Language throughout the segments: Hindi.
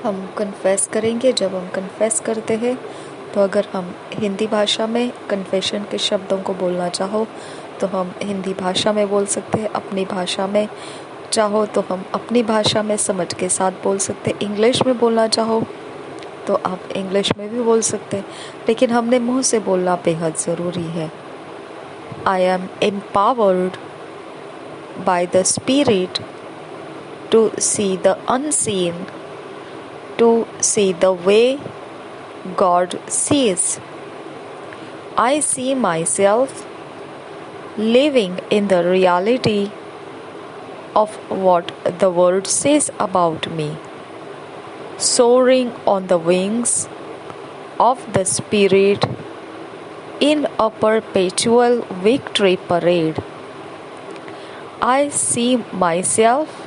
हम कन्फेस करेंगे। जब हम कन्फेस करते हैं तो अगर हम हिंदी भाषा में कन्फेशन के शब्दों को बोलना चाहो तो हम हिंदी भाषा में बोल सकते हैं। अपनी भाषा में चाहो तो हम अपनी भाषा में समझ के साथ बोल सकते हैं। इंग्लिश में बोलना चाहो तो आप इंग्लिश में भी बोल सकते हैं, लेकिन हमने मुंह से बोलना बेहद ज़रूरी है। I am empowered by the spirit to see the unseen, to see the way God sees. I see myself living in the reality of what the Word says about me, soaring on the wings of the Spirit in a perpetual victory parade. I see myself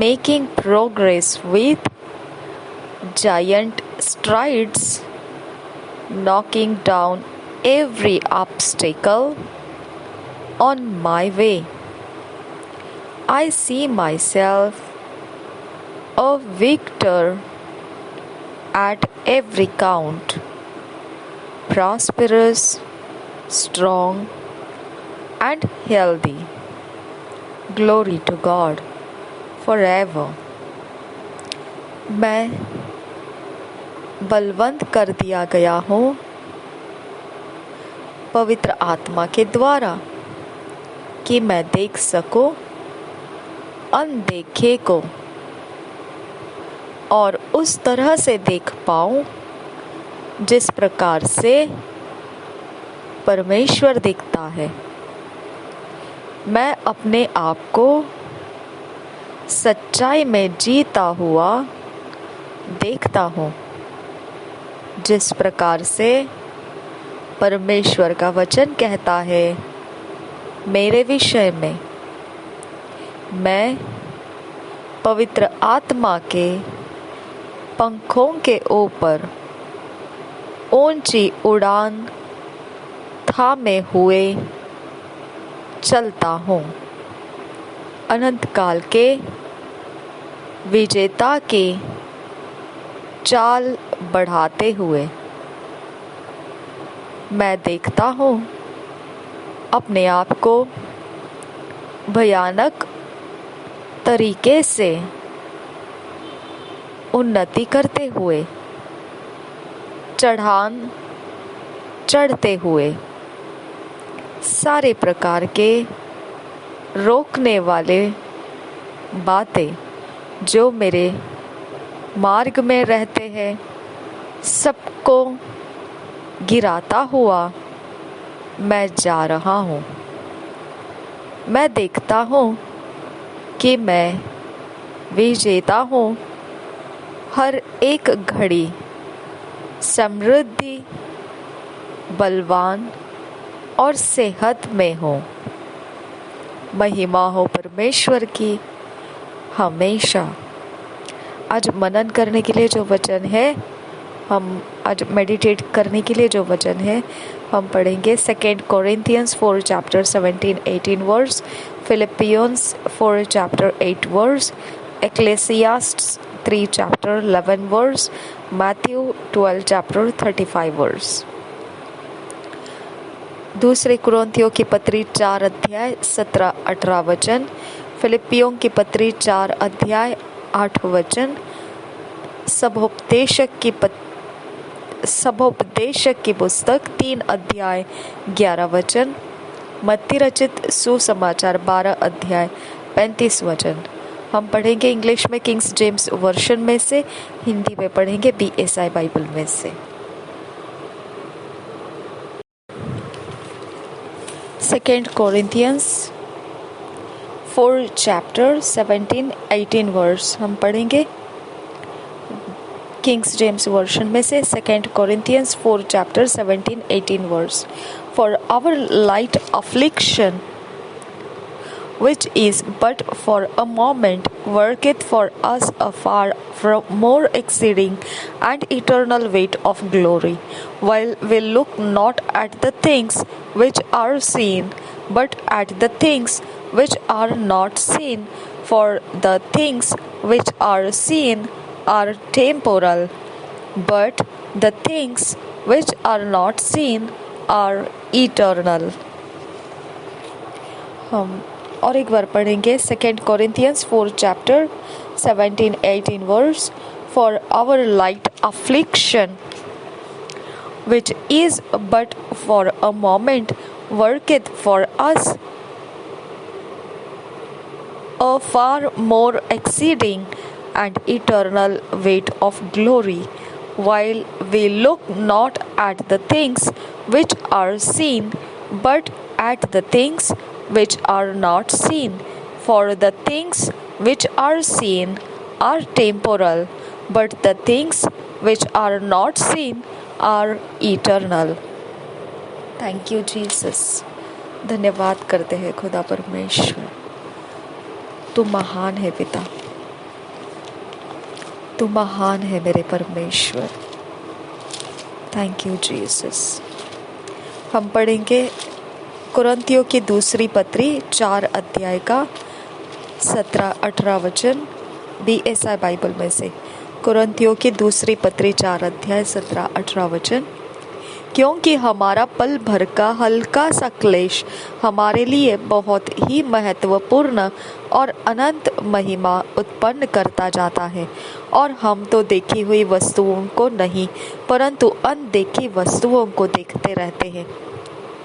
making progress with giant strides, knocking down every obstacle on my way. I see myself a victor at every count, prosperous, strong, and healthy. Glory to God forever. मैं बलवंत कर दिया गया हूँ पवित्र आत्मा के द्वारा कि मैं देख सकूं अनदेखे को और उस तरह से देख पाऊं जिस प्रकार से परमेश्वर दिखता है। मैं अपने आप को सच्चाई में जीता हुआ देखता हूँ, जिस प्रकार से परमेश्वर का वचन कहता है मेरे विषय में। मैं पवित्र आत्मा के पंखों के ऊपर ऊंची उड़ान थामे हुए चलता हूँ, अनंत काल के विजेता की चाल बढ़ाते हुए। मैं देखता हूँ अपने आप को भयानक तरीके से उन्नति करते हुए, चढ़ान चढ़ते हुए, सारे प्रकार के रोकने वाले बातें जो मेरे मार्ग में रहते हैं सबको गिराता हुआ मैं जा रहा हूँ। मैं देखता हूँ कि मैं विजेता हूँ। हर एक घड़ी समृद्धि, बलवान और सेहत में हूँ। महिमा हो परमेश्वर की हमेशा। आज मनन करने के लिए जो वचन है, हम आज मेडिटेट करने के लिए जो वचन है हम पढ़ेंगे 2 Corinthians 4 chapter 17-18 verse, Philippians 4 chapter 8 verse, Ecclesiastes 3 chapter 11 verse, Matthew 12 chapter 35 verse. दूसरे कुरिन्थियों की पत्री 4 अध्याय 17-18 वचन, फिलिपियों की पत्री 4 अध्याय 8 वचन, सभोपदेशक की पुस्तक 3 अध्याय 11 वचन, मत्ती रचित सुसमाचार 12 अध्याय 35 वचन। हम पढ़ेंगे इंग्लिश में किंग्स जेम्स वर्शन में से, हिंदी में पढ़ेंगे BSI बाइबल में से। 2 Corinthians 4 chapter 17-18 वर्स हम पढ़ेंगे किंग्स जेम्स वर्शन में से 2 Corinthians 4 chapter 17-18 verse. For our light affliction, which is but for a moment, worketh for us a far from more exceeding and eternal weight of glory, while we look not at the things which are seen, but at the things which are not seen. For the things which are seen are temporal, but the things which are not seen are eternal. हम और एक बार पढ़ेंगे 2 Corinthians 4 chapter 17-18 verse. For our light affliction, which is but for a moment, worketh for us a far more exceeding and eternal weight of glory, while we look not at the things which are seen, but at the things which are not seen. For the things which are seen are temporal, but the things which are not seen are eternal. Thank you, Jesus. धन्यवाद करते हैं खुदा परमेश्वर। तू महान है पिता, तू महान है मेरे परमेश्वर। Thank you Jesus. हम पढ़ेंगे कुरिन्थियों की दूसरी पत्री 4 अध्याय का 17-18 वचन BSI बाइबल में से। कुरिन्थियों की दूसरी पत्री 4 अध्याय 17-18 वचन। क्योंकि हमारा पल भर का हल्का सा क्लेश हमारे लिए बहुत ही महत्वपूर्ण और अनंत महिमा उत्पन्न करता जाता है, और हम तो देखी हुई वस्तुओं को नहीं परंतु अनदेखी वस्तुओं को देखते रहते हैं।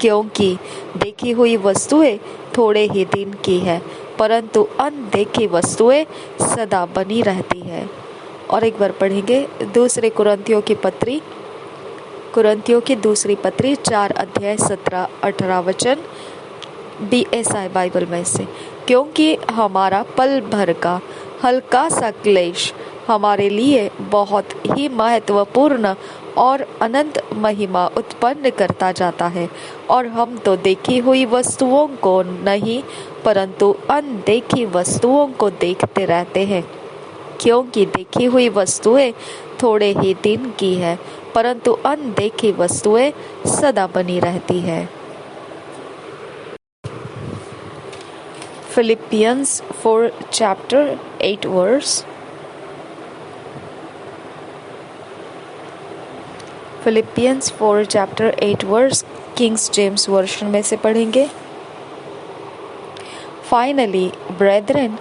क्योंकि देखी हुई वस्तुएं थोड़े ही दिन की है, परंतु अनदेखी वस्तुएं सदा बनी रहती है। और एक बार पढ़ेंगे दूसरे कुरिन्थियों की दूसरी पत्री 4 अध्याय 17-18 वचन BSI बाइबल में से। क्योंकि हमारा पल भर का हल्का सा क्लेश हमारे लिए बहुत ही महत्वपूर्ण और अनंत महिमा उत्पन्न करता जाता है, और हम तो देखी हुई वस्तुओं को नहीं परंतु अनदेखी वस्तुओं को देखते रहते हैं। क्योंकि देखी हुई वस्तुएं थोड़े ही दिन की है, परंतु अनदेखी वस्तुएं सदा बनी रहती है। Philippians 4 chapter 8 verse। Philippians 4 chapter 8 verse Kings James version में से पढ़ेंगे। Finally, brethren,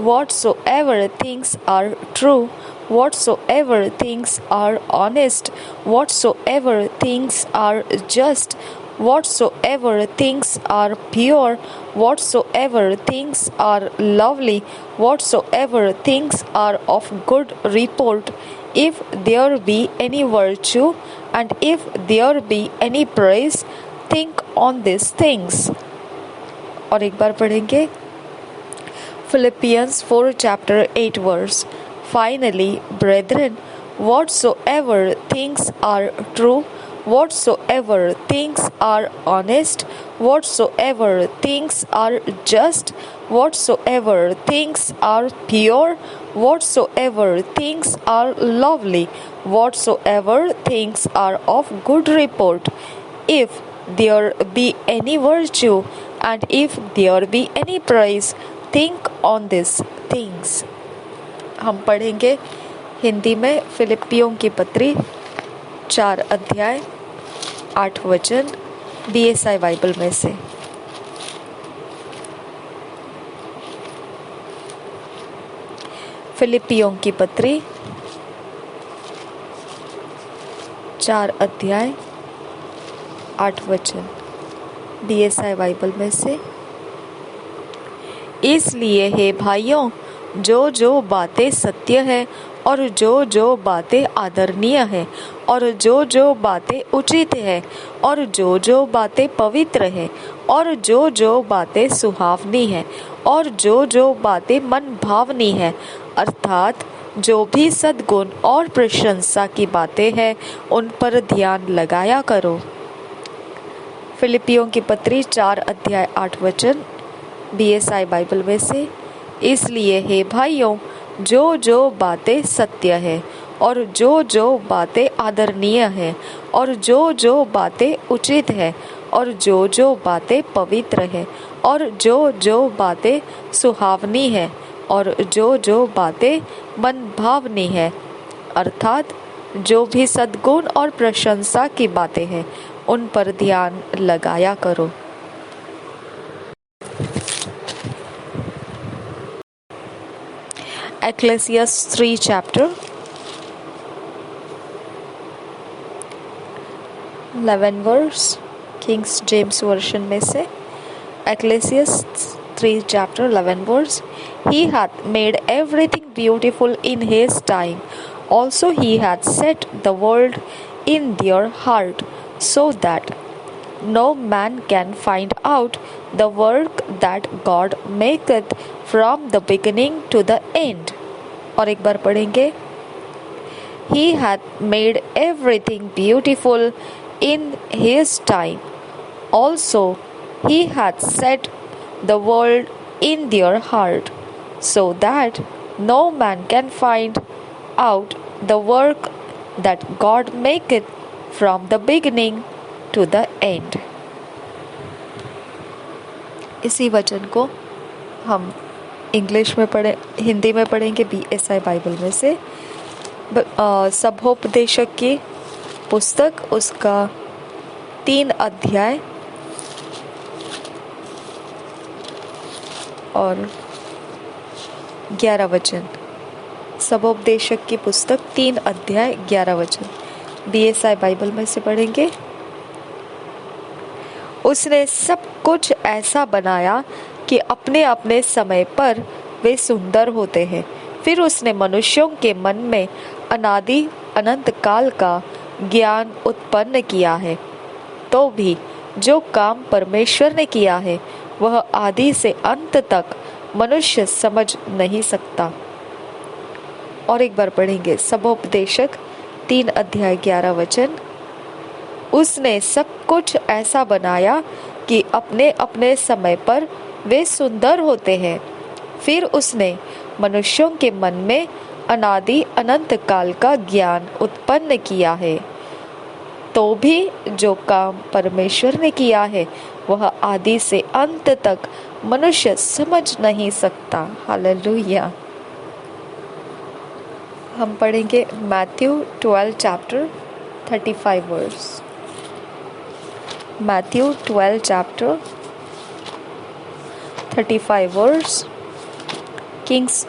whatsoever things are true, whatsoever things are honest, whatsoever things are just, whatsoever things are pure, whatsoever things are lovely, whatsoever things are of good report, if there be any virtue and if there be any praise, think on these things। और एक बार पढ़ेंगे Philippians 4 chapter 8 verse। Finally, brethren, whatsoever things are true, whatsoever things are honest, whatsoever things are just, whatsoever things are pure, whatsoever things are lovely, whatsoever things are of good report, if there be any virtue and if there be any praise, think on these things। हम पढ़ेंगे हिंदी में फिलिपियों की पत्री 4 अध्याय 8 वचन BSI बाइबल में से। फिलिपियों की पत्री 4 अध्याय 8 वचन BSI बाइबल में से। इसलिए हे भाइयों, जो जो बातें सत्य है और जो जो बातें आदरणीय है और जो जो बातें उचित है और जो जो बातें पवित्र है और जो जो बातें सुहावनी है और जो जो बातें मन भावनी है, अर्थात जो भी सद्गुण और प्रशंसा की बातें हैं, उन पर ध्यान लगाया करो। फिलिपियों की पत्री 4 अध्याय 8 वचन BSI बाइबल में से। इसलिए हे भाइयों, जो जो बातें सत्य है और जो जो बातें आदरणीय है और जो जो बातें उचित है और जो जो बातें पवित्र है और जो जो बातें सुहावनी है और जो जो बातें मन भावनी है, अर्थात जो भी सद्गुण और प्रशंसा की बातें हैं उन पर ध्यान लगाया करो। Ecclesiastes 3 chapter 11 verse Kings James version में से। Ecclesiastes 3 chapter 11 verse, He hath made everything beautiful in His time. Also He hath set the world in their heart, so that no man can find out the work that God maketh from the beginning to the end. और एक बार पढ़ेंगे। He hath made everything beautiful in His time. Also He hath set the world in their heart, so that no man can find out the work that God maketh from the beginning to the end. इसी वचन को हम इंग्लिश में हिंदी में पढ़ेंगे BSI बाइबल में से। सभोपदेशक की पुस्तक उसका 3 अध्याय और 11 वचन। सभोपदेशक की पुस्तक 3 अध्याय 11 वचन BSI बाइबल में से पढ़ेंगे। उसने सब कुछ ऐसा बनाया कि अपने अपने समय पर वे सुंदर होते हैं। फिर उसने मनुष्यों के मन में अनादि अनंत काल का ज्ञान उत्पन्न किया है। तो भी जो काम परमेश्वर ने किया है वह आदि से अंत तक मनुष्य समझ नहीं सकता। और एक बार पढ़ेंगे सभोपदेशक 3 अध्याय 11 वचन। उसने सब कुछ ऐसा बनाया कि अपने अपने समय पर वे सुंदर होते हैं। फिर उसने मनुष्यों के मन में अनादि अनंत काल का ज्ञान उत्पन्न किया है। तो भी जो काम परमेश्वर ने किया है वह आदि से अंत तक मनुष्य समझ नहीं सकता। हालेलुया। हम पढ़ेंगे Matthew 12 chapter 35 verse. Matthew 12 chapter 35 verse Kings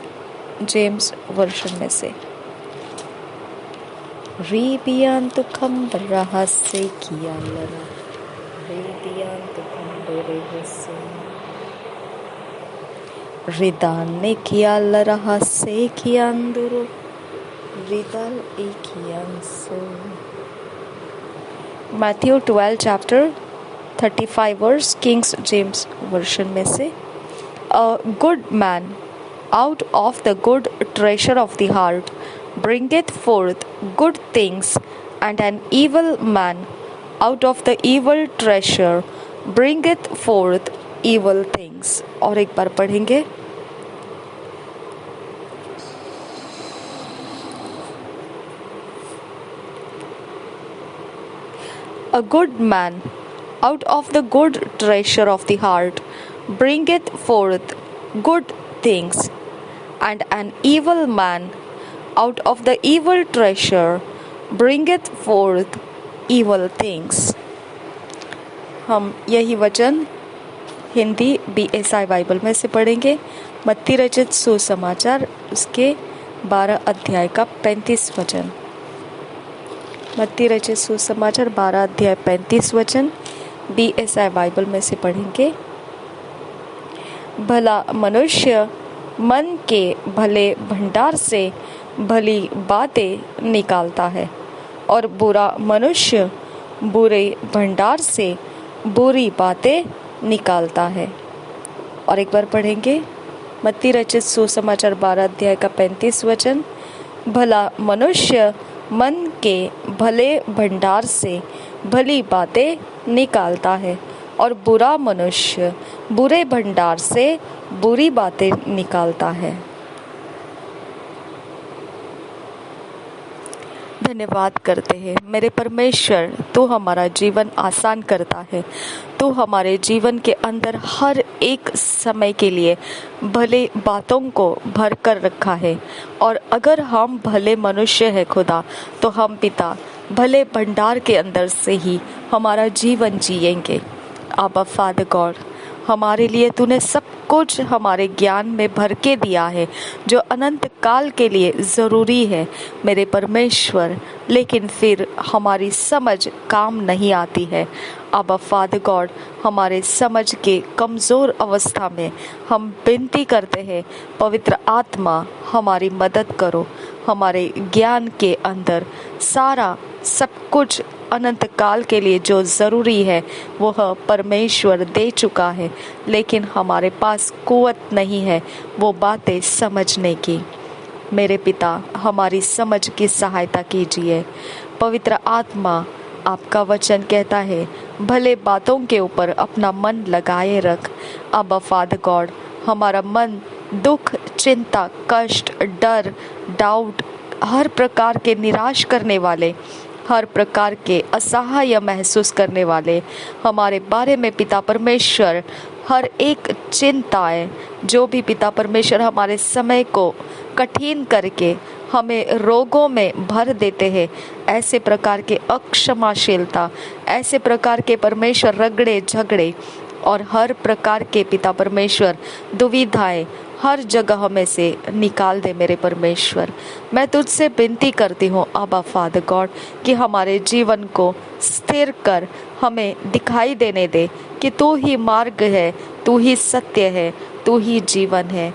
James version में से। रीबियांतु रहस्य किया लरा रीबियांतु रहस्य रिदाने किया रहस्य कियांदुरु रिदल इकियांसो। Matthew 12 chapter 35 verse Kings James version में से। A good man out of the good treasure of the heart bringeth forth good things, and an evil man out of the evil treasure bringeth forth evil things. और एक बार पढ़ेंगे। A good man out of the good treasure of the heart bringeth forth good things, and an evil man out of the evil treasure bringeth forth evil things. हम यही वचन हिंदी BSI बाइबल में से पढ़ेंगे। मत्ती रचित सुसमाचार उसके 12 अध्याय का 35 वचन। मत्ती रचित सुसमाचार 12 अध्याय 35 वचन BSI बाइबल में से पढ़ेंगे। भला मनुष्य मन के भले भंडार से भली बातें निकालता है, और बुरा मनुष्य बुरे भंडार से बुरी बातें निकालता है। और एक बार पढ़ेंगे मत्ती रचित सुसमाचार 12 अध्याय का 35 वचन। भला मनुष्य मन के भले भंडार से भली बातें निकालता है, और बुरा मनुष्य बुरे भंडार से बुरी बातें निकालता है। धन्यवाद करते हैं मेरे परमेश्वर। तू हमारा जीवन आसान करता है। तू हमारे जीवन के अंदर हर एक समय के लिए भले बातों को भर कर रखा है। और अगर हम भले मनुष्य हैं खुदा, तो हम पिता भले भंडार के अंदर से ही हमारा जीवन जिएंगे। आबा फादर गॉड, हमारे लिए तूने सब कुछ हमारे ज्ञान में भर के दिया है जो अनंत काल के लिए ज़रूरी है मेरे परमेश्वर, लेकिन फिर हमारी समझ काम नहीं आती है। आबा फादर गॉड, हमारे समझ के कमज़ोर अवस्था में हम विनती करते हैं, पवित्र आत्मा हमारी मदद करो। हमारे ज्ञान के अंदर सारा सब कुछ अनंत काल के लिए जो ज़रूरी है वह परमेश्वर दे चुका है, लेकिन हमारे पास कुवत नहीं है वो बातें समझने की। मेरे पिता, हमारी समझ की सहायता कीजिए। पवित्र आत्मा, आपका वचन कहता है भले बातों के ऊपर अपना मन लगाए रख। अब फादर गॉड, हमारा मन दुख, चिंता, कष्ट, डर, डाउट, हर प्रकार के निराश करने वाले, हर प्रकार के असहाय महसूस करने वाले हमारे बारे में पिता परमेश्वर, हर एक चिंताएं जो भी पिता परमेश्वर हमारे समय को कठिन करके हमें रोगों में भर देते हैं, ऐसे प्रकार के अक्षमाशीलता, ऐसे प्रकार के परमेश्वर रगड़े झगड़े और हर प्रकार के पिता परमेश्वर दुविधाएं हर जगह में से निकाल दे मेरे परमेश्वर। मैं तुझसे विनती करती हूँ आबा फादर गॉड कि हमारे जीवन को स्थिर कर, हमें दिखाई देने दे कि तू ही मार्ग है, तू ही सत्य है, तू ही जीवन है।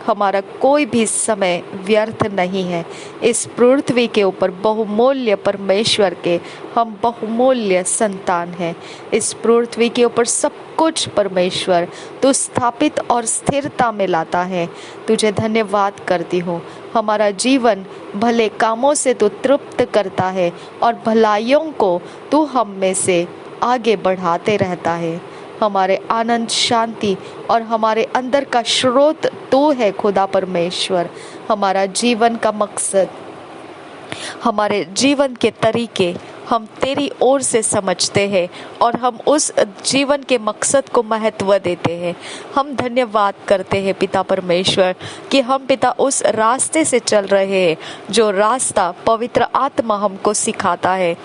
हमारा कोई भी समय व्यर्थ नहीं है। इस पृथ्वी के ऊपर बहुमूल्य परमेश्वर के हम बहुमूल्य संतान हैं। इस पृथ्वी के ऊपर सब कुछ परमेश्वर तू स्थापित और स्थिरता में लाता है। तुझे धन्यवाद करती हूँ। हमारा जीवन भले कामों से तू तृप्त करता है और भलाइयों को तू हम में से आगे बढ़ाते रहता है। हमारे आनंद, शांति और हमारे अंदर का स्रोत तू है खुदा परमेश्वर। हमारा जीवन का मकसद, हमारे जीवन के तरीके हम तेरी ओर से समझते हैं और हम उस जीवन के मकसद को महत्व देते हैं। हम धन्यवाद करते हैं पिता परमेश्वर कि हम पिता उस रास्ते से चल रहे हैं जो रास्ता पवित्र आत्मा हमको सिखाता है।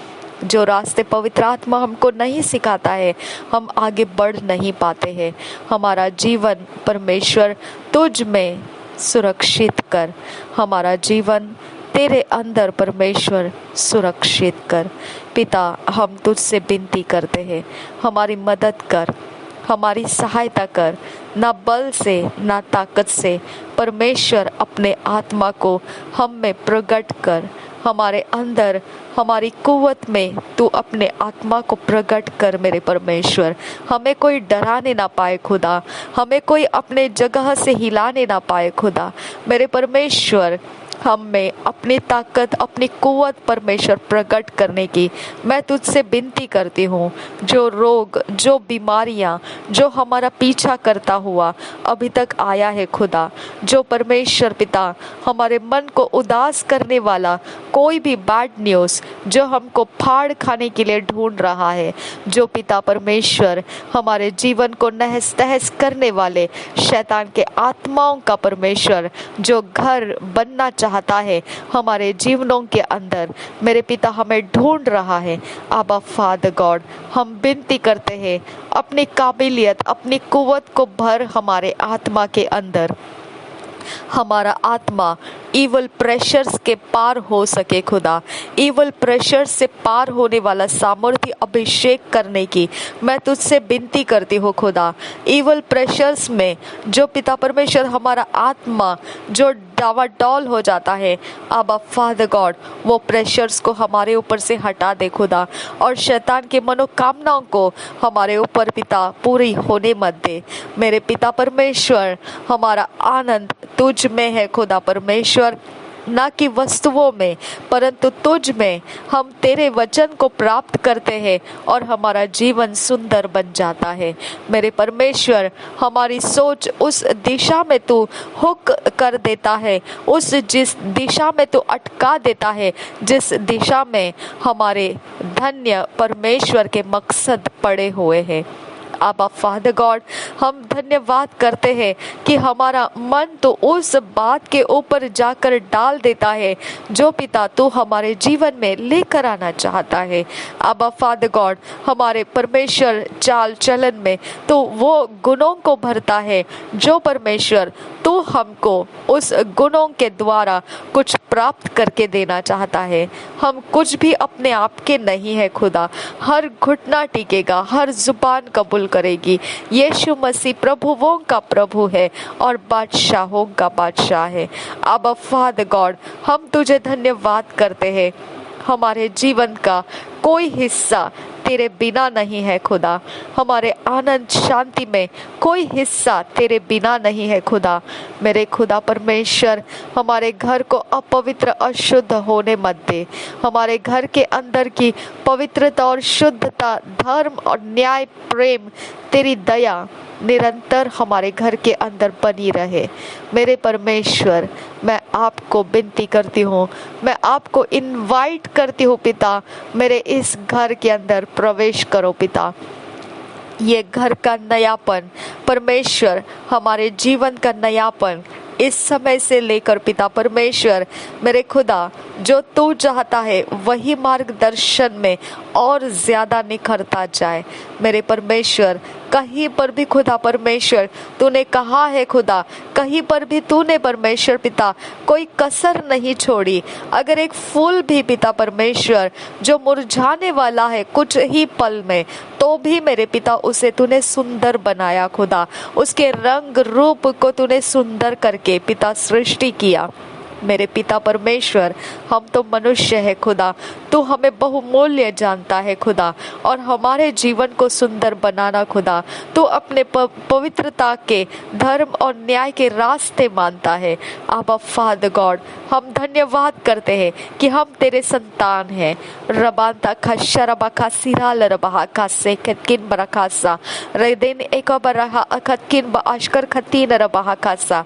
जो रास्ते पवित्र आत्मा हमको नहीं सिखाता है हम आगे बढ़ नहीं पाते हैं। हमारा जीवन परमेश्वर तुझ में सुरक्षित कर। हमारा जीवन तेरे अंदर परमेश्वर सुरक्षित कर। पिता, हम तुझसे विनती करते हैं, हमारी मदद कर, हमारी सहायता कर। ना बल से ना ताकत से परमेश्वर अपने आत्मा को हम में प्रकट कर। हमारे अंदर हमारी कुव्वत में तू अपने आत्मा को प्रकट कर मेरे परमेश्वर। हमें कोई डराने ना पाए खुदा, हमें कोई अपने जगह से हिलाने ना पाए खुदा मेरे परमेश्वर। हम में अपनी ताकत, अपनी कुव्वत परमेश्वर प्रकट करने की मैं तुझसे विनती करती हूँ। जो रोग, जो बीमारियाँ, जो हमारा पीछा करता हुआ अभी तक आया है खुदा, जो परमेश्वर पिता हमारे मन को उदास करने वाला कोई भी बैड न्यूज़ जो हमको फाड़ खाने के लिए ढूंढ रहा है, जो पिता परमेश्वर हमारे जीवन को नहस तहस करने वाले शैतान के आत्माओं का परमेश्वर जो घर बनना चाहता है हमारे जीवनों के अंदर, मेरे पिता हमें ढूंढ रहा है। आबा फादर गॉड, हम विनती करते हैं अपनी काबिलियत, अपनी कुव्वत को भर हमारे आत्मा के अंदर। हमारा आत्मा इवल प्रेशर्स के पार हो सके खुदा, इवल प्रेशर्स से पार होने वाला सामर्थ्य अभिषेक करने की मैं तुझसे विनती करती हूँ खुदा। इवल प्रेशर्स में जो पिता परमेश्वर हमारा आत्मा जो डावाडोल हो जाता है, अब फादर गॉड वो प्रेशर्स को हमारे ऊपर से हटा दे खुदा, और शैतान के मनोकामनाओं को हमारे ऊपर पिता पूरी होने मत दे मेरे पिता परमेश्वर। हमारा आनंद तुझ में है खुदा परमेश्वर। ना कि वस्तुओं में, परंतु तुझ में हम तेरे वचन को प्राप्त करते हैं और हमारा जीवन सुंदर बन जाता है। मेरे परमेश्वर, हमारी सोच उस दिशा में तू हुक कर देता है, उस जिस दिशा में तू अटका देता है, जिस दिशा में हमारे धन्य परमेश्वर के मकसद पड़े हुए हैं। आबा फादर गॉड, हम धन्यवाद करते हैं कि हमारा मन तो उस बात के ऊपर जाकर डाल देता है जो पिता तू हमारे जीवन में लेकर आना चाहता है। आबा फादर गॉड, हमारे परमेश्वर चाल चलन में तो वो गुणों को भरता है जो परमेश्वर तू हमको उस गुणों के द्वारा कुछ प्राप्त करके देना चाहता है। हम कुछ भी अपने आप के नहीं है खुदा। हर घुटना टिकेगा, हर जुबान कबूल करेगी यीशु मसीह प्रभुओं का प्रभु है और बादशाहों का बादशाह है। आबा फादर गॉड, हम तुझे धन्यवाद करते हैं। हमारे जीवन का कोई हिस्सा तेरे बिना नहीं है खुदा। हमारे आनंद शांति में कोई हिस्सा तेरे बिना नहीं है खुदा। मेरे खुदा परमेश्वर, हमारे घर को अपवित्र अशुद्ध होने मत दे। हमारे घर के अंदर की पवित्रता और शुद्धता, धर्म और न्याय, प्रेम, तेरी दया निरंतर हमारे घर के अंदर बनी रहे। मेरे परमेश्वर, मैं आपको विनती करती हूँ, मैं आपको इनवाइट करती हूँ पिता, मेरे इस घर के अंदर प्रवेश करो पिता। ये घर का नयापन परमेश्वर, हमारे जीवन का नयापन इस समय से लेकर पिता परमेश्वर, मेरे खुदा, जो तू चाहता है वही मार्गदर्शन में और ज्यादा निखरता जाए। मेरे परमेश्वर, कहीं पर भी खुदा परमेश्वर तूने कहा है खुदा, कहीं पर भी तूने परमेश्वर पिता कोई कसर नहीं छोड़ी। अगर एक फूल भी पिता परमेश्वर जो मुरझाने वाला है कुछ ही पल में, तो भी मेरे पिता उसे तूने सुंदर बनाया खुदा। उसके रंग रूप को तूने सुंदर करके पिता सृष्टि किया। मेरे पिता परमेश्वर, हम तो मनुष्य है खुदा, तू हमें बहुमूल्य जानता है खुदा, और हमारे जीवन को सुंदर बनाना खुदा तू अपने पवित्रता के, धर्म और न्याय के रास्ते मानता है। आबा फादर गॉड, हम धन्यवाद करते हैं कि हम तेरे संतान हैं। रबांता खशा रबा खासिरा लरबा खासे खतकिन बरखासा रेदेन एक बरहा अखतकिन बाशकर खतीन रबा खासा।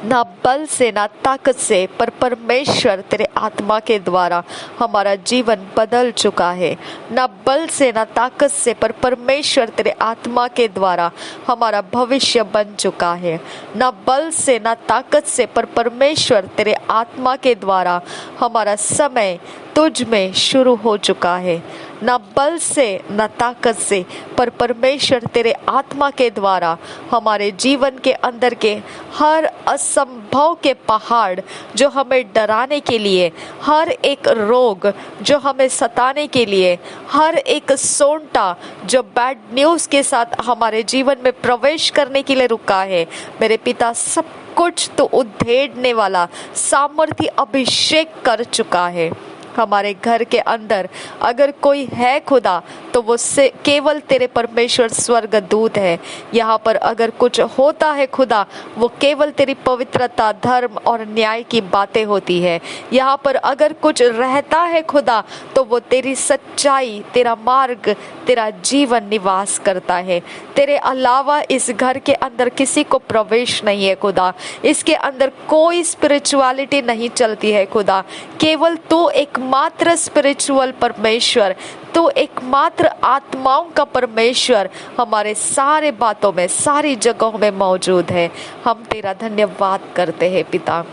ना बल से ना ताकत से, पर परमेश्वर तेरे आत्मा के द्वारा हमारा जीवन बदल चुका है। ना बल से ना ताकत से, पर परमेश्वर तेरे आत्मा के द्वारा हमारा भविष्य बन चुका है। ना बल से ना ताकत से, पर परमेश्वर तेरे आत्मा के द्वारा हमारा समय तुझ में शुरू हो चुका है। ना बल से ना ताकत से, पर परमेश्वर तेरे आत्मा के द्वारा हमारे जीवन के अंदर के हर असंभव के पहाड़ जो हमें डराने के लिए, हर एक रोग जो हमें सताने के लिए, हर एक सोंटा जो बैड न्यूज़ के साथ हमारे जीवन में प्रवेश करने के लिए रुका है, मेरे पिता सब कुछ तो उधेड़ने वाला सामर्थ्य अभिषेक कर चुका है। हमारे घर के अंदर अगर कोई है खुदा, तो वो से केवल तेरे परमेश्वर स्वर्ग दूत है। यहाँ पर अगर कुछ होता है खुदा, वो केवल तेरी पवित्रता, धर्म और न्याय की बातें होती है। यहाँ पर अगर कुछ रहता है खुदा, तो वो तेरी सच्चाई, तेरा मार्ग, तेरा जीवन निवास करता है। तेरे अलावा इस घर के अंदर किसी को प्रवेश नहीं है खुदा। इसके अंदर कोई स्पिरिचुअलिटी नहीं चलती है खुदा। केवल तू एकमात्र स्पिरिचुअल परमेश्वर, तो एकमात्र आत्माओं का परमेश्वर हमारे सारे बातों में, सारी जगहों में मौजूद है। हम तेरा धन्यवाद करते हैं पिता।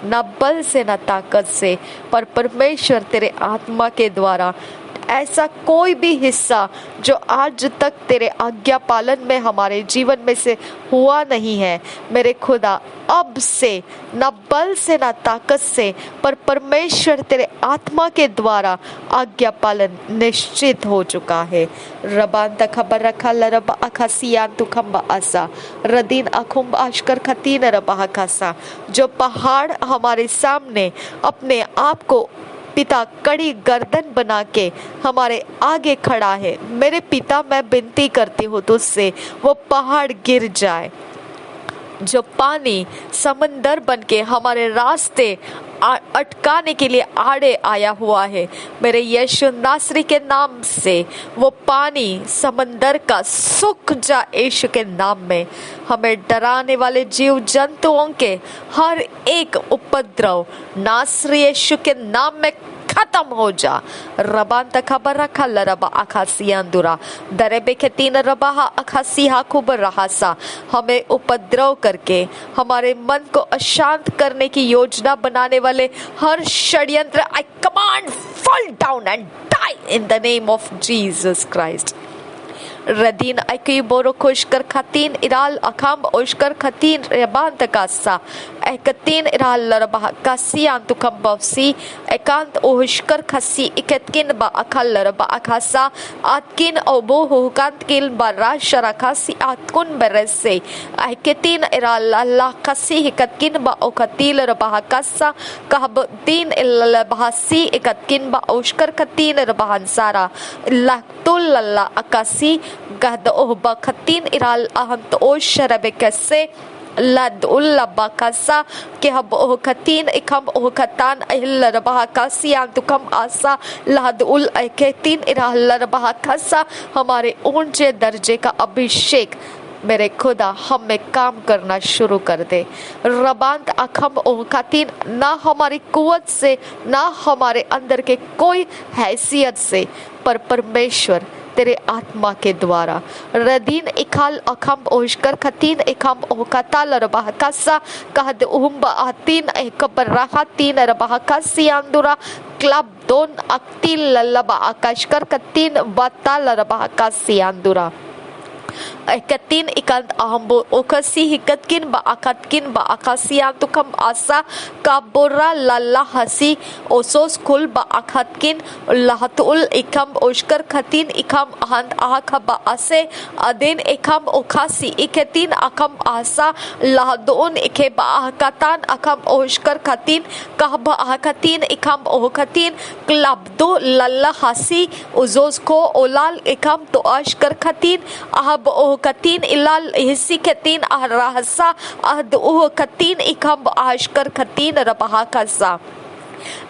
न बल से न ताकत से, पर परमेश्वर तेरे आत्मा के द्वारा ऐसा कोई भी हिस्सा जो आज तक तेरे आज्ञा पालन में हमारे जीवन में से हुआ नहीं है, मेरे खुदा, अब से न बल से न ताकत से, पर परमेश्वर तेरे आत्मा के द्वारा आज्ञा पालन निश्चित हो चुका है। रबान खबर रखा लरब अखासियान तु खम्बा आसा रदीन अखुम्ब आशकर खतीन रबा खासा। जो पहाड़ हमारे सामने अपने आप को पिता कड़ी गर्दन बना के हमारे आगे खड़ा है, मेरे पिता मैं विनती करती हूँ तुझसे, वो पहाड़ गिर जाए। जो पानी समंदर बनके हमारे रास्ते अटकाने के लिए आड़े आया हुआ है, मेरे यीशु नासरी के नाम से वो पानी समंदर का सूख जा यीशु के नाम में। हमें डराने वाले जीव जंतुओं के हर एक उपद्रव नासरी यीशु के नाम में खत्म हो जा। रबांत खबर रखा लरबा अखासियांदुरा दरेबे के तीन रबाहा अखासिहा खूब रहासा। हमें उपद्रव करके हमारे मन को अशांत करने की योजना बनाने वाले हर षड्यंत्र I command fall down and die in the name of Jesus Christ. रदीन अकी बोरो खुशकर खतीन इराल अखाम ओशकर खतीन रेबांत कासा एकतीन इराल लरबा कासी अंतुकम बवसी एकांत ओशकर खसी इकतकिन बा अखल लरबा अखासा आतकिन ओबो हुकांत किल बरा शरखासी आतकुन बरसे एकतीन इराल ला खसी इकतकिन बा ओकतील रबा कासा कहब तीन इल बहासी इकतकिन बा ओशकर खतीन रबहंसारा लक्तुल लल्ला अकासी गहद ओहबा खतीन इराल अहंत ओश शरबे कैसे लद उल्ला बाकासा के हब ओह खतीन इकम ओह खतान अहिल रबहा कासी अंतुकम आसा लद उल अकेतीन इराल रबहा कासा। हमारे ऊंचे दर्जे का अभिषेक मेरे खुदा हम में काम करना शुरू कर दे। रबांत अखम ओहकातीन ना हमारी कुवत से ना हमारे अंदर के कोई हैसियत से, पर परमेश्वर तेरे आत्मा के द्वारा। रदीन इखाल अखम ओशकर खतीन इखम ओहकाता लरबाह कासा कहद उहुम्बा आतीन एकबर रहा तीन रबाह कासी अंदुरा क्लब दोन अक्तिल लल्लबा आकाशकर कतीन बता लरबाह कासी अंदुरा एकतीन इकंत अहम्बो ओकसी हिकतकिन बा अकतकिन बा अकासियां तुकम आसा काबोरा लल्ला हसी ओसोस कुल बा अकतकिन लहतुल इकम ओशकर खतीन इकम अहंत आहख बा असे अदेन इकम ओकासी इकतीन अकम आसा लहदोन इके बा अहकतान अकम ओशकर खतीन कहब अहकतीन इकम ओहकतीन क्लब्दो लल्ला हसी उजोस को ओलाल इकम तो अशकर खतीन अहब ओह कतीन इलाल हिस्सी कतीन अहराहसा अहद ओह कतीन इकम आशकर खतीन रबहा कसा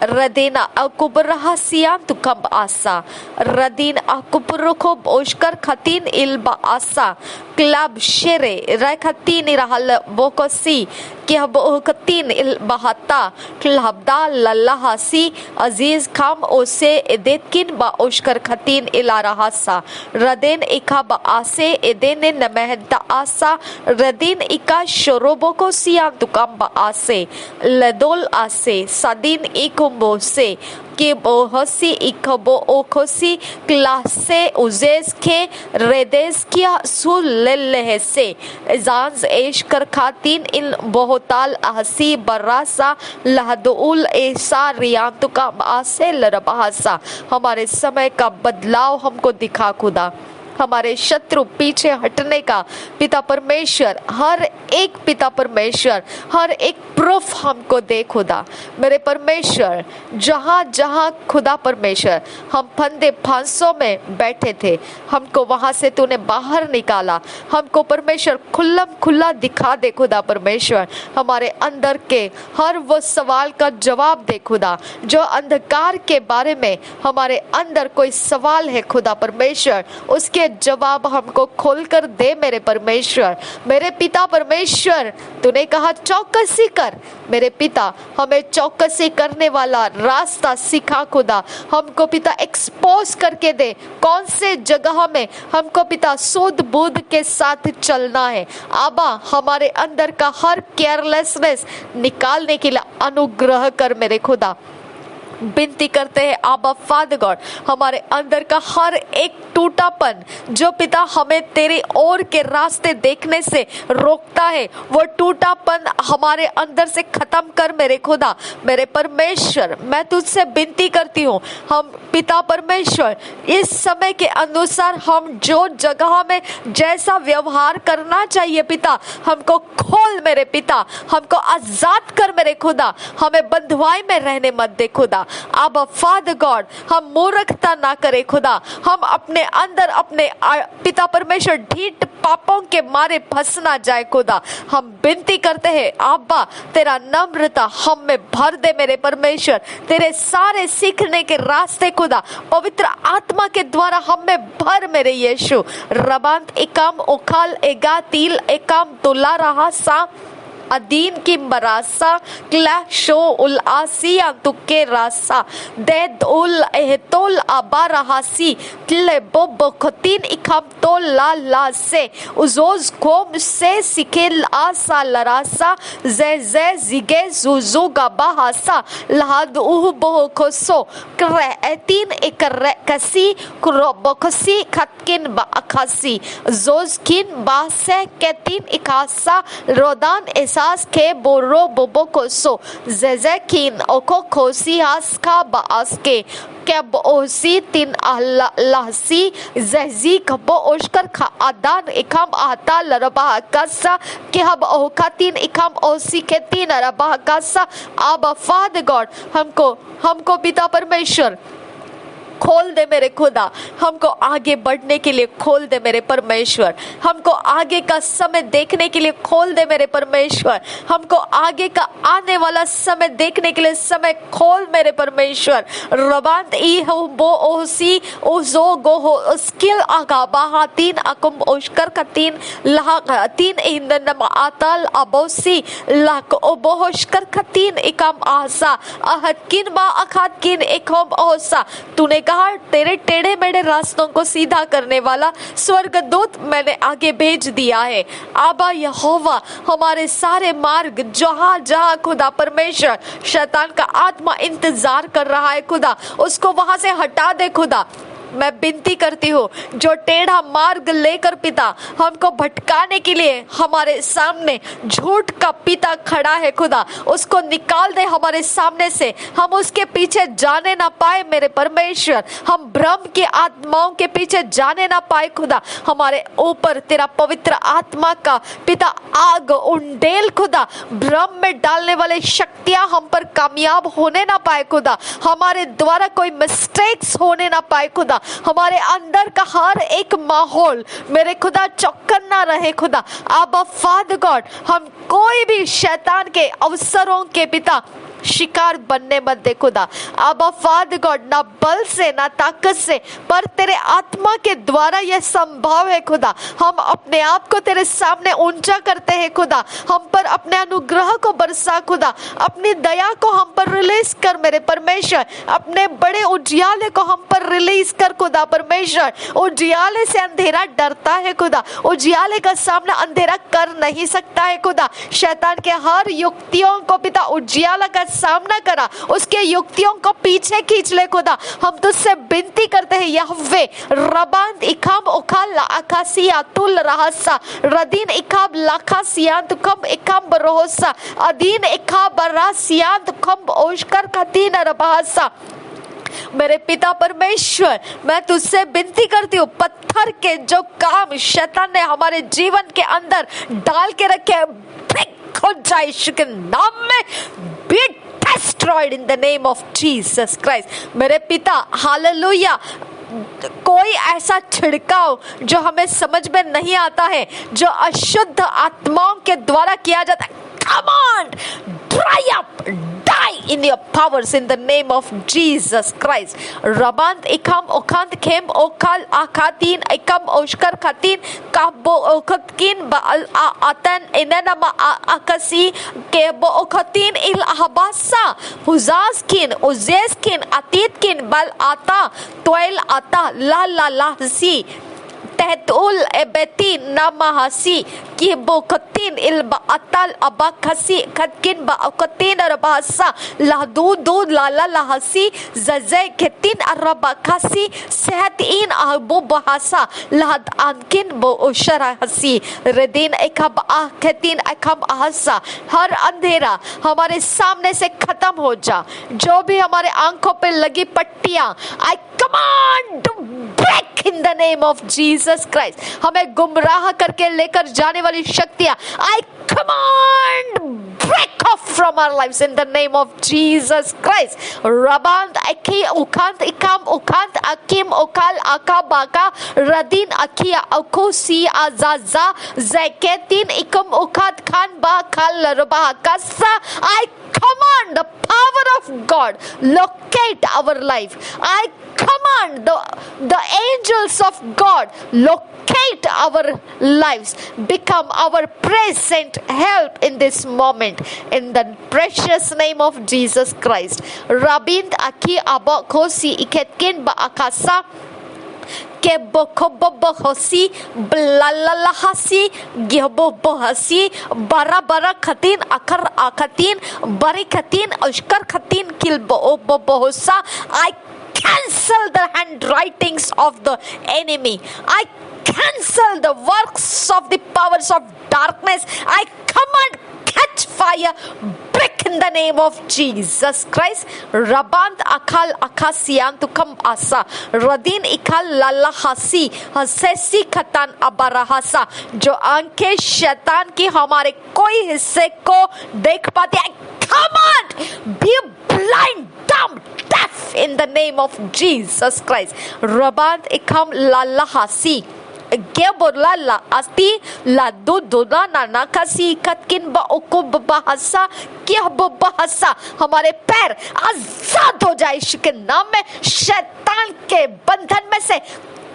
रदीना अकुबरहा सियान तुकम आसा रदीन अकुबरको ओशकर खतीन इल्बा आसा क्लब शेरे रखतीन रहल बोकोसी कि अब ओहकतीन इल्बहता क्लबदा लल्लाहासी अजीज खाम ओसे एदेतकिन बा ओशकर खतीन इला रहासा रदेन इका बा आसे एदेने नमहदा आसा रदीन इका शोरोबोको सियान तुकम बा आसे लदोल आसे सदीन इकुम्बो से कि बोहसी इकबो ओकोसी क्लासे उजेस के रेदेस किया सुल्लेह से जांज एश कर खातीन इन बहुताल आहसी बर्रासा लहदुल ऐसा रियांतु का आसे लरबासा। हमारे समय का बदलाव हमको दिखा खुदा, हमारे शत्रु पीछे हटने का पिता परमेश्वर, हर एक पिता परमेश्वर हर एक प्रूफ हमको दे खुदा। मेरे परमेश्वर जहाँ जहाँ खुदा परमेश्वर हम फंदे फांसों में बैठे थे, हमको वहाँ से तूने बाहर निकाला। हमको परमेश्वर खुल्लम खुल्ला दिखा दे खुदा परमेश्वर। हमारे अंदर के हर वो सवाल का जवाब दे खुदा, जो अंधकार के बारे में हमारे अंदर कोई सवाल है खुदा परमेश्वर, उसके जवाब हमको खोलकर दे मेरे परमेश्वर। मेरे पिता परमेश्वर तूने कहा चौकसी कर, मेरे पिता हमें चौकसी करने वाला रास्ता सिखा खुदा। हमको पिता एक्सपोज करके दे कौन से जगह में हमको पिता सूद बूद के साथ चलना है। आबा हमारे अंदर का हर केयरलेसनेस निकालने के लिए अनुग्रह कर मेरे खुदा। विनती करते हैं आबा फादर गॉड, हमारे अंदर का हर एक टूटापन जो पिता हमें तेरी ओर के रास्ते देखने से रोकता है, वो टूटापन हमारे अंदर से खत्म कर मेरे खुदा। मेरे परमेश्वर मैं तुझसे विनती करती हूँ, हम पिता परमेश्वर, इस समय के अनुसार हम जो जगह में जैसा व्यवहार करना चाहिए पिता, हमको खोल मेरे पिता, हमको आजाद कर मेरे खुदा, हमें बंधुआई में रहने मत दे खुदा। अब फादर गॉड, हम मूर्खता ना करे खुदा, हम अपने अंदर अपने पिता परमेश्वर ढीठ पापों के मारे फंस ना जाए खुदा। हम विनती करते हैं आबा, तेरा नम्रता हम में भर दे मेरे परमेश्वर, तेरे सारे सीखने के रास्ते खुदा पवित्र आत्मा के द्वारा हम में भर मेरे यीशु। रबांत इकाम ओखाल एगा तिल एकाम तुला रहा सा अदीन की मरासा क्ला शो उल आसी तुके रासा देद उल एहतोल आबा रहासी क्ले बो बखतीन इखाम तो ला से उजोज कोम से सिके आसा लरासा जे जे जिगे जुजु गबा हासा लहाद उह बो खोसो क्रे एतीन इकर कसी क्रो बखसी खतकिन बा अखासी जोज किन बा से केतीन इकासा रोदान सास के बोरो बोबो कोसो जेजे किन ओको खोसी हास का बास के कैब ओसी तीन लहसी जहजी कबो ओशकर खा आदान इकाम आता लरबा कसा के हब ओका तीन इकाम ओसी के तीन अरबा कसा। अब फादर गॉड, हमको पिता परमेश्वर खोल दे मेरे खुदा, हमको आगे बढ़ने के लिए खोल दे मेरे परमेश्वर, हमको आगे का समय देखने के लिए खोल दे मेरे परमेश्वर, हमको आगे का आने वाला समय देखने के लिए समय खोल मेरे परमेश्वर। रबांत ई हो बो ओसी ओजो गो हो स्किल आगा बाहा तीन अकुम ओशकर का तीन लहा तीन इंदन आतल अबोसी लाक ओबोशकर का तीन इकाम आसा अहदकिन बा अखादकिन इकम ओसा। तूने कहा तेरे टेढ़े मेढ़े रास्तों को सीधा करने वाला स्वर्गदूत मैंने आगे भेज दिया है। आबा यहोवा, हमारे सारे मार्ग जहाँ जहाँ खुदा परमेश्वर शैतान का आत्मा इंतजार कर रहा है खुदा, उसको वहां से हटा दे खुदा। मैं विनती करती हूँ, जो टेढ़ा मार्ग लेकर पिता हमको भटकाने के लिए हमारे सामने झूठ का पिता खड़ा है खुदा, उसको निकाल दे हमारे सामने से, हम उसके पीछे जाने ना पाए मेरे परमेश्वर, हम भ्रम की आत्माओं के पीछे जाने ना पाए खुदा। हमारे ऊपर तेरा पवित्र आत्मा का पिता आग उंडेल खुदा, भ्रम में डालने वाले शक्तियां हम पर कामयाब होने ना पाए खुदा, हमारे द्वारा कोई मिस्टेक्स होने ना पाए खुदा, हमारे अंदर का हर एक माहौल मेरे खुदा चौकन्ना रहे खुदा। अब फादर गॉड, हम कोई भी शैतान के अवसरों के पिता शिकार बनने मत दे खुदा। अब फादर गॉड, ना बल से ना ताकत से, पर तेरे आत्मा के द्वारा यह संभव है खुदा। हम अपने आप को तेरे सामने ऊंचा करते हैं खुदा, हम पर अपने अनुग्रह को बरसा खुदा, अपनी दया को हम पर रिलीज कर मेरे परमेश्वर, अपने बड़े उजियाले को हम पर रिलीज कर खुदा परमेश्वर। उजियाले से अंधेरा डरता है खुदा, उजियाले का सामना अंधेरा कर नहीं सकता है खुदा। शैतान के हर युक्तियों को पिता उजियाला का सामना करा, उसके युक्तियों को पीछे खींच ले खुदा। हम तुझसे विनती करते हैं यहोवे, रबांत इखाम ओखाल आकासी आतुल रहसा रदीन इखाब लाखासियांत कम इखाम बरोसा अदीन इखाब बरासियांत कम ओशकर कतीन रबासा। मेरे पिता परमेश्वर, मैं तुझसे विनती करती हूँ, पत्थर के जो काम शैतान ने हमारे जीवन के अंदर डाल के रखे हो जाए यीशु के नाम में, be destroyed in the name of Jesus Christ। मेरे पिता हालेलुया, कोई ऐसा छिड़काव जो हमें समझ में नहीं आता है, जो अशुद्ध आत्माओं के द्वारा किया जाता है, come on, dry up, die in your powers in the name of Jesus Christ। रबांत Ekam ओखांत Khem ओखाल आखातीन Ekam ओशकर खातीन काबो ओखतकिन बाल आतन इननमा आकसी केबो ओखतीन इल अहबासा हुजास्किन उजेस्किन अतीतकिन बल आता तोइल आता ला ला लासी तहतुल एबेती नमहसी kibokatin ilba atal abakasi katkin ba akatin arabasa lahdu du lala lahasi zazay ketin arabakasi sehatin ahbu bahasa lahad ankin bo usharahasi redin ekab ketin ekam ahasa हर अंधेरा हमारे सामने से खत्म हो जा जो भी हमारे आंखों पे लगी पट्टियां I command break in the name of Jesus Christ हमें गुमराह करके लेकर जाने वाली शक्तियां I command break off from our lives in the name of Jesus Christ. Raband aki ukant ikam ukant akim ukal akabaka radin akia akusi azaza zaketin ikam ukat khan ba kal rabakasa. I command the power of God locate our life. I command the angels of God locate our lives, become our present help in this moment in the precious name of Jesus Christ. Rabind aki abakosi iketkin ba akasa ke bokobobohosi blallalahasi gebobohasi bara khatin akar akatin bari khatin ushkar khatin kilbobohosa. I cancel the handwritings of the enemy. I cancel the works of the powers of darkness. I command catch fire, break in the name of Jesus Christ. Rabant akal akasiantukam asa radin ikal lalahasi hasesi khatan abarahasa जो आंखें शैतान की हमारे कोई हिस्से को देख पाती है command be blind dumb deaf in the name of Jesus Christ. Rabant ikam lalahasi Geborla la asti la duduna nana kasi katkin ba ukub bahasa क्या bahasa हमारे पैर आजाद हो जाए यीशु के नाम में शैतान के बंधन में से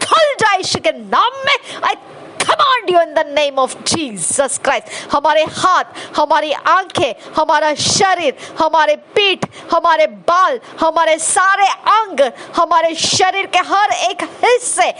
खुल जाए यीशु के नाम में I command you in the name of Jesus Christ. हमारे हाथ हमारी आंखें हमारा शरीर हमारे पीठ हमारे बाल हमारे सारे अंग हमारे शरीर के हर एक हिस्से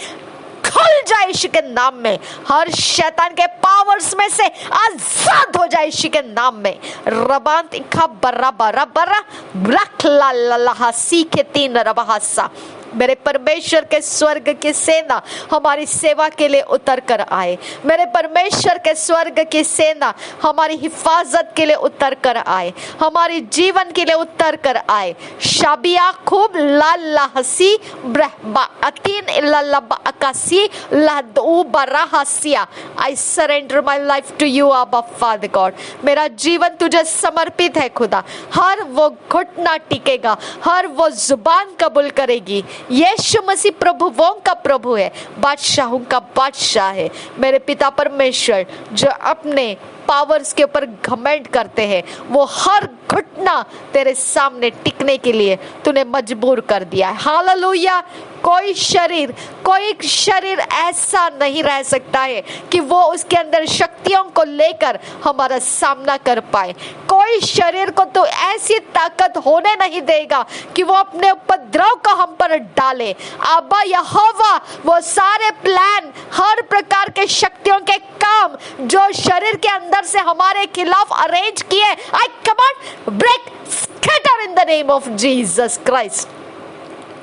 खुल जाए यीशु के नाम में हर शैतान के पावर्स में से आजाद हो जाए यीशु के नाम में रबांत इखा बरा बरा बरा ब्रख ला ला ला हसी के तीन रबहासा मेरे परमेश्वर के स्वर्ग की सेना हमारी सेवा के लिए उतर कर आए मेरे परमेश्वर के स्वर्ग की सेना हमारी हिफाजत के लिए उतर कर आए हमारी जीवन के लिए उतर कर आए शाबिया खूब लाल हसी ब्रहबा अतीन लल्लबा अकासी लदू बरा हसिया I surrender my life to you अबा फादर गॉड मेरा जीवन तुझे समर्पित है खुदा हर वो घुटना टिकेगा हर वो जुबान कबूल करेगी यीशु मसीह प्रभुओं का प्रभु है बादशाहों का बादशाह है मेरे पिता परमेश्वर जो अपने पावर्स के ऊपर घमंड करते हैं वो हर घुटना तेरे सामने टिकने के लिए तूने मजबूर कर दिया है हालेलुया कोई शरीर ऐसा नहीं रह सकता है कि वो उसके अंदर शक्तियों को लेकर हमारा सामना कर पाए कोई शरीर को तो ऐसी ताकत होने नहीं देगा कि वो अपने उपद्रव को हम पर डाले अब्बा यहोवा वो सारे प्लान हर प्रकार के शक्तियों के काम जो शरीर के अंदर से हमारे खिलाफ अरेंज किए I command break scatter in the name of Jesus Christ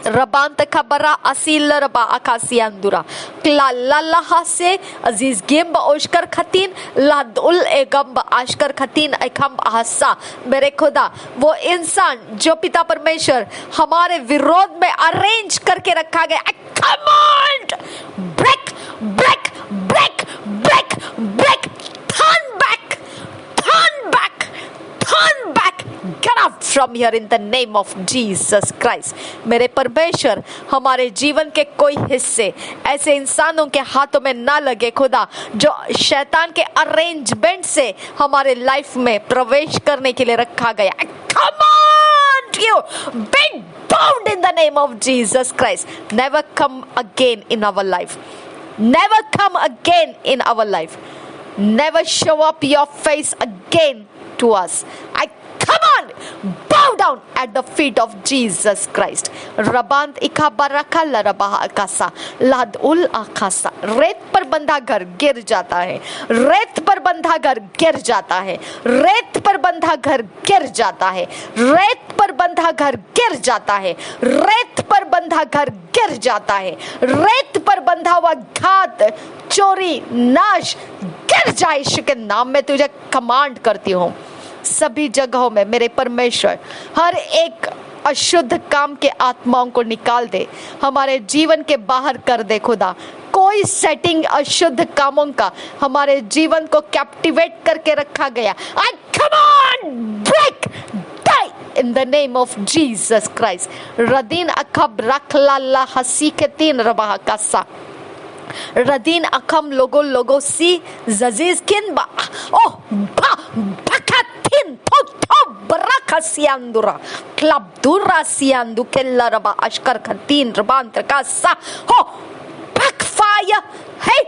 रबांत खबरा असील रबा आकाशी अंदुरा क्लाला हसे अजीज गेम ओशकर खतीन लादुल एगम आशकर खतीन अखम हसा मेरे खुदा वो इंसान जो पिता परमेश्वर हमारे विरोध में अरेंज करके रखा गया command break break break break break turn back get out from here in the name of Jesus Christ मेरे परमेश्वर हमारे जीवन के कोई हिस्से ऐसे इंसानों के हाथों में ना लगे खुदा जो शैतान के अरेंजमेंट से हमारे लाइफ में प्रवेश करने के लिए रखा गया command you be bound in the name of Jesus Christ never come again in our life never come again in our life never show up your face again to us I come on bow down at the feet of Jesus Christ. रबांत इखाबरखा लरबा आकाशा लादउल आकाशा। रेत पर बंधा घर गिर जाता है, रेत पर बंधा घर गिर जाता है, रेत पर बंधा घर गिर जाता है, रेत पर बंधा घर गिर जाता है, रेत पर बंधा घर गिर जाता है, रेत पर बंधा हुआ घात, चोरी, नाश गिर जाए। यीशु के नाम में तुझे कमांड करती हूँ, सभी जगहों में मेरे परमेश्वर हर एक अशुद्ध काम के आत्माओं को निकाल दे, हमारे जीवन के बाहर कर दे खुदा। कोई सेटिंग अशुद्ध कामों का हमारे जीवन को कैप्टिवेट करके रखा गया, I command break in the name of Jesus Christ. Radin akab raklala hasiketin rabahakasa. Radin akam logo si zaziz kin ba. Oh ba bakatin to barakasiandura. Klabdura siandu kella raba ashkar katin rabantra kasa. Oh backfire. Hey,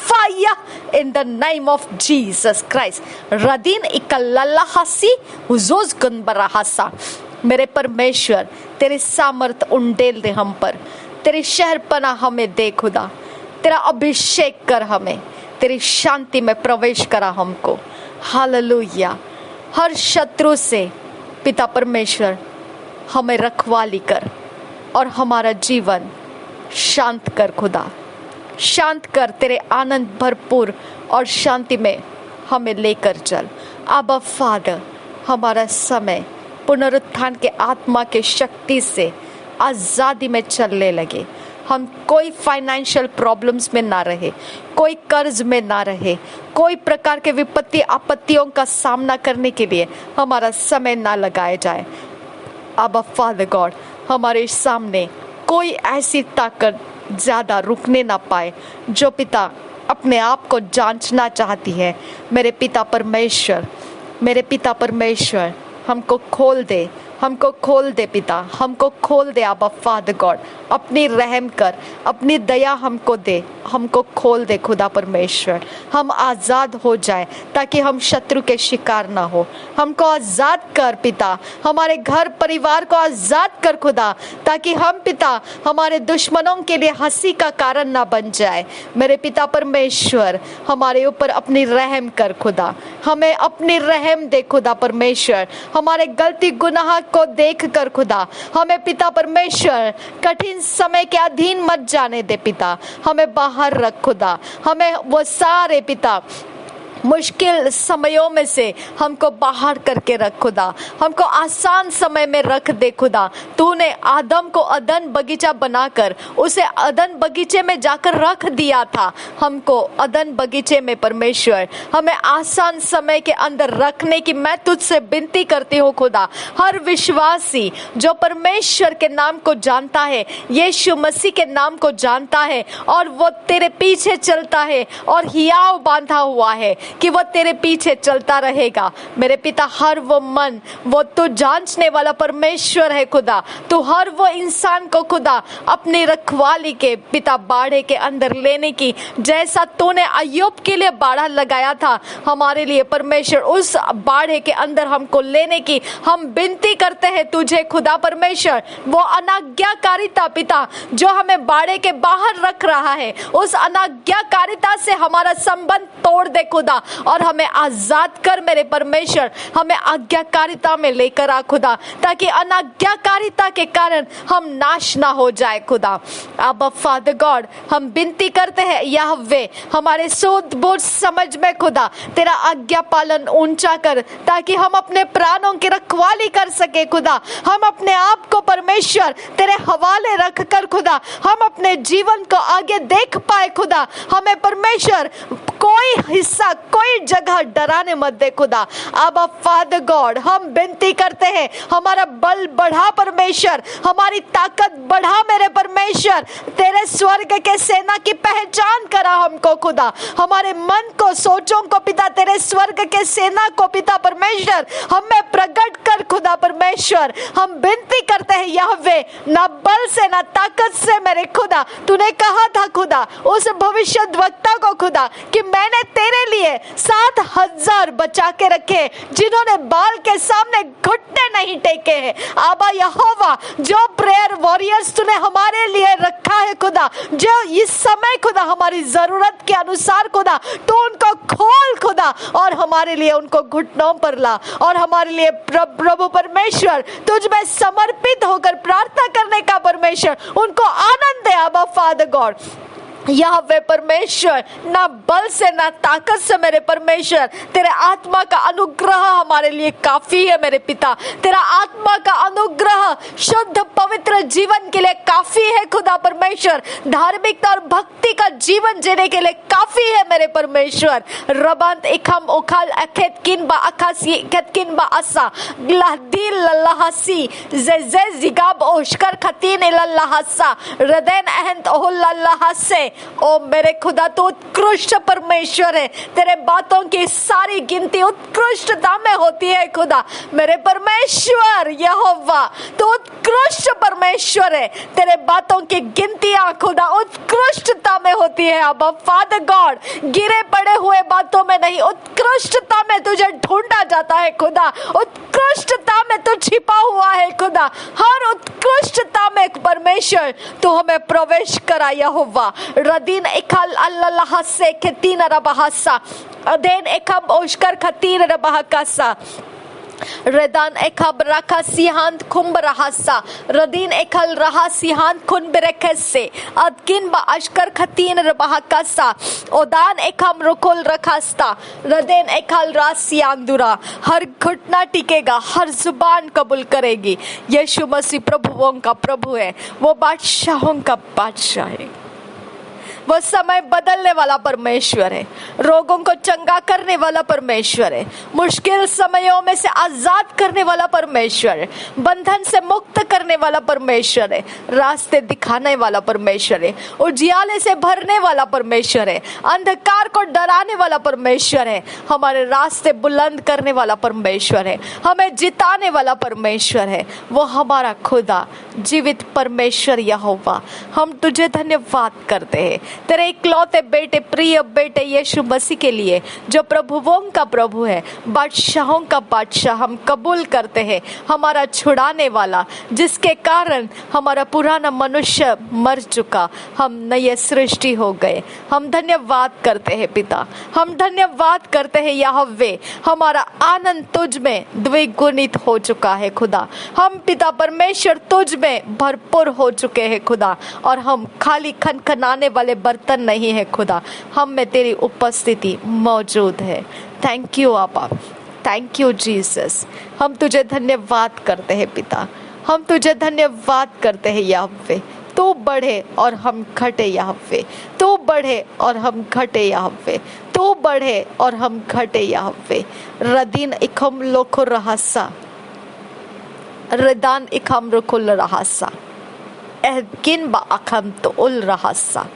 fire in the name of Jesus Christ. Radin ikallalahasi हुजूज गनबराहसा। मेरे परमेश्वर तेरे सामर्थ उंडेल दे हम पर, तेरी शहरपना हमें दे खुदा, तेरा अभिषेक कर हमें, तेरी शांति में प्रवेश करा हमको। हालेलुया। हर शत्रु से पिता परमेश्वर हमें रखवाली कर और हमारा जीवन शांत कर खुदा, शांत कर, तेरे आनंद भरपूर और शांति में हमें लेकर चल। आबा फादर, हमारा समय पुनरुत्थान के आत्मा के शक्ति से आज़ादी में चलने लगे। हम कोई फाइनेंशियल प्रॉब्लम्स में ना रहे, कोई कर्ज में ना रहे, कोई प्रकार के विपत्ति आपत्तियों का सामना करने के लिए हमारा समय ना लगाया जाए। आबा फादर गॉड, हमारे सामने कोई ऐसी ताकत ज्यादा रुकने ना पाए जो पिता अपने आप को जांचना चाहती है। मेरे पिता परमेश्वर, मेरे पिता परमेश्वर, हमको खोल दे, हमको खोल दे पिता, हमको खोल दे। आबा फादर गॉड, अपनी रहम कर, अपनी दया हमको दे, हमको खोल दे खुदा परमेश्वर। हम आज़ाद हो जाए ताकि हम शत्रु के शिकार ना हो। हमको आज़ाद कर पिता, हमारे घर परिवार को आज़ाद कर खुदा, ताकि हम पिता हमारे दुश्मनों के लिए हंसी का कारण ना बन जाए। मेरे पिता परमेश्वर, हमारे ऊपर अपनी रहम कर खुदा, हमें अपनी रहम दे खुदा परमेश्वर। हमारे गलती गुनाह को देख कर खुदा, हमें पिता परमेश्वर कठिन समय के अधीन मत जाने दे पिता, हमें बाहर रख खुदा, हमें वो सारे पिता मुश्किल समयों में से हमको बाहर करके रख खुदा, हमको आसान समय में रख दे खुदा। तूने आदम को अदन बगीचा बनाकर उसे अदन बगीचे में जाकर रख दिया था, हमको अदन बगीचे में परमेश्वर हमें आसान समय के अंदर रखने की मैं तुझसे विनती करती हूँ खुदा। हर विश्वासी जो परमेश्वर के नाम को जानता है, यीशु मसीह के नाम को जानता है और वो तेरे पीछे चलता है और हियाव बांधा हुआ है कि वो तेरे पीछे चलता रहेगा। मेरे पिता, हर वो मन, वो तू जांचने वाला परमेश्वर है खुदा, तू हर वो इंसान को खुदा अपनी रखवाली के पिता बाड़े के अंदर लेने की, जैसा तूने अय्यूब के लिए बाड़ा लगाया था हमारे लिए परमेश्वर, उस बाड़े के अंदर हमको लेने की हम विनती करते हैं तुझे खुदा परमेश्वर। वो अनाज्ञाकारिता पिता जो हमें बाड़े के बाहर रख रहा है, उस अनाज्ञाकारिता से हमारा संबंध तोड़ दे खुदा और हमें आजाद कर मेरे परमेश्वर। हमें आज्ञाकारिता में लेकर आ खुदा, ताकि अनाज्ञाकारिता के कारण हम नाश ना हो जाए खुदा। अब फादर गॉड, हम विनती करते हैं यहोवे, हमारे सूझ बूझ समझ में खुदा तेरा आज्ञा पालन ऊंचा कर, ताकि हम अपने प्राणों की रखवाली कर सके खुदा। हम अपने आप को परमेश्वर तेरे हवाले रख कर खुदा हम अपने जीवन को आगे देख पाए खुदा। हमें परमेश्वर कोई हिस्सा, कोई जगह डराने मत दे खुदा। अब फादर गॉड, हम विनती करते हैं हमारा बल बढ़ा परमेश्वर, हमारी ताकत बढ़ा मेरे परमेश्वर। तेरे स्वर्ग के सेना की पहचान करा हमको खुदा, हमारे मन को, सोचों को पिता तेरे स्वर्ग के सेना को पिता परमेश्वर हमें प्रकट कर खुदा परमेश्वर। परमेश्वर, हम विनती करते हैं यहोवे, ना बल से ना ताकत से मेरे खुदा, तूने कहा था खुदा उस भविष्यद्वक्ता को खुदा कि मैंने तेरे लिए 7,000 बचा के रखे जिन्होंने बाल के सामने घुटने नहीं टेके हैं। आबा यहोवा, जो प्रेयर वॉरियर्स तूने हमारे लिए रखा है खुदा, जो इस समय खुदा हमारी जरूरत के अनुसार खुदा तू उनको खोल खुदा और हमारे लिए उनको घुटनों पर ला, और हमारे लिए प्रभु परमेश्वर तुझ में समर्पित होकर प्रार्थना करने का परमेश्वर उनको आनंद दे। आबा फादर गॉड, यहोवे परमेश्वर, ना बल से ना ताकत से मेरे परमेश्वर, तेरे आत्मा का अनुग्रह हमारे लिए काफी है मेरे पिता। तेरा आत्मा का अनुग्रह शुद्ध पवित्र जीवन के लिए काफी है खुदा परमेश्वर। धार्मिकता और भक्ति का जीवन जीने के लिए काफी है मेरे परमेश्वर। रबंत इखम उखाल अखेत किन बा अखासी अखेत किन बा असा लहदी लल्लाहसी जे जिगाब ओशकर खतीन लल्लाहसा रदैन अहंत ओह लल्लाहसे। ओ मेरे खुदा, तू उत्कृष्ट परमेश्वर है। तेरे बातों की सारी गिनती उत्कृष्टता में होती है खुदा। मेरे परमेश्वर यहोवा, तू उत्कृष्ट परमेश्वर है। तेरे बातों की गिनतियां खुदा उत्कृष्टता में होती है। अब फादर गॉड, गिरे पड़े हुए बातों में नहीं, उत्कृष्टता में तुझे ढूंढा जाता है खुदा। उत्कृष्टता में तू छिपा हुआ है खुदा। हर उत्कृष्टता में परमेश्वर तू हमें प्रवेश करा यहोवा। रदीन इखल अल्लाह से खतीन रबहसा अदेन इखब ओशकर खतीन रबहकासा रदान एखब रखा सिहांत खुंब रहसा रदीन एखल रहा सिहांत खुन बिरखसे अदकिन बा अशकर खतीन रबहकासा ओदान एखम रुकुल रखस्ता रदेन एखल रासियांदुरा। हर घुटना टिकेगा, हर जुबान कबूल करेगी यीशु मसीह प्रभुओं का प्रभु है, वो बादशाहों का बादशाह है। वो समय बदलने वाला परमेश्वर है, रोगों को चंगा करने वाला परमेश्वर है, मुश्किल समयों में से आजाद करने वाला परमेश्वर है, बंधन से मुक्त करने वाला परमेश्वर है, रास्ते दिखाने वाला परमेश्वर है, उजियाले से भरने वाला परमेश्वर है, अंधकार को डराने वाला परमेश्वर है, हमारे रास्ते बुलंद करने वाला परमेश्वर है, हमें जिताने वाला परमेश्वर है। वो हमारा खुदा जीवित परमेश्वर यहोवा, हम तुझे धन्यवाद करते हैं तेरे इकलौते बेटे, प्रिय बेटे यीशु मसीह के लिए, जो प्रभुओं का प्रभु है, बादशाहों का बादशाह हम कबूल करते हैं, हमारा छुड़ाने वाला, जिसके कारण हमारा पुराना मनुष्य मर चुका, हम नए सृष्टि हो गए। हम धन्यवाद करते हैं पिता, हम धन्यवाद करते हैं यहोवे, हमारा आनंद तुझ में द्विगुणित हो चुका है खुदा। हम पिता परमेश्वर तुझ में भरपूर हो चुके हैं खुदा, और हम खाली खनखनाने वाले बर्तन नहीं है खुदा, हम में तेरी उपस्थिति मौजूद है। थैंक यू आबा, थैंक यू जीसस। हम तुझे धन्यवाद करते हैं पिता, हम तुझे धन्यवाद करते हैं यहोवे। तू बढ़े और हम घटे यहोवे, तू बढ़े और हम घटे यहोवे, तू बढ़े और हम घटे यहोवे। रदीन इखम लोखो रहसा रदान इखम रुकुल रहसा एहकिन बा अखम तो उल रहसा।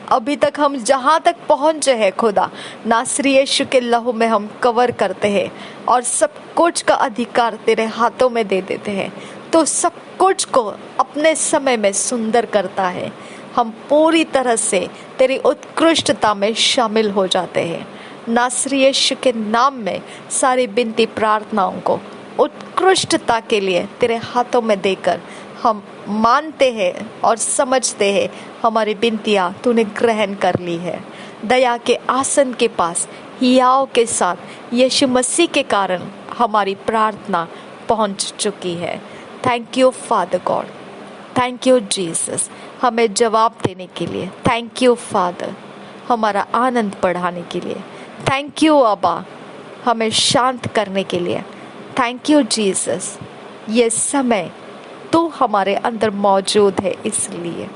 अभी तक हम जहाँ तक पहुँचे हैं खुदा, नासरी यीशु के लहू में हम कवर करते हैं और सब कुछ का अधिकार तेरे हाथों में दे देते हैं, तो सब कुछ को अपने समय में सुंदर करता है। हम पूरी तरह से तेरी उत्कृष्टता में शामिल हो जाते हैं। नासरी यीशु के नाम में सारी बिनती प्रार्थनाओं को उत्कृष्टता के लिए तेरे हाथों में देकर हम मानते हैं और समझते हैं हमारी बिनतियाँ तूने ग्रहण कर ली है। दया के आसन के पास हियाव के साथ यीशु मसीह के कारण हमारी प्रार्थना पहुंच चुकी है। Thank you father God, thank you Jesus, हमें जवाब देने के लिए। थैंक यू फादर, हमारा आनंद बढ़ाने के लिए। थैंक यू अब्बा, हमें शांत करने के लिए। थैंक यू जीसस, ये समय तू हमारे अंदर मौजूद है, इसलिए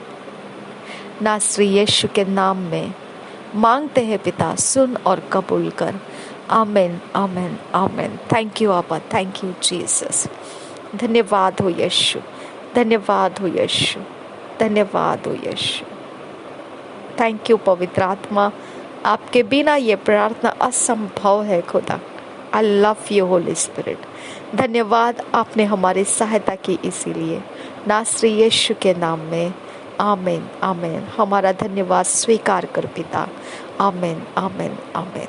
नासरी यीशु के नाम में मांगते हैं पिता, सुन और कबूल कर। आमीन, आमीन, आमीन। थैंक यू अब्बा, थैंक यू जीसस। धन्यवाद हो यीशु, धन्यवाद हो यीशु, धन्यवाद हो यीशु। थैंक यू पवित्र आत्मा, आपके बिना ये प्रार्थना असंभव है खुदा। I love you Holi spirit. धन्यवाद, आपने हमारी सहायता की, इसीलिए नासरी यीशु के नाम में आमीन आमीन। हमारा धन्यवाद स्वीकार कर पिता। आमीन आमीन आमीन।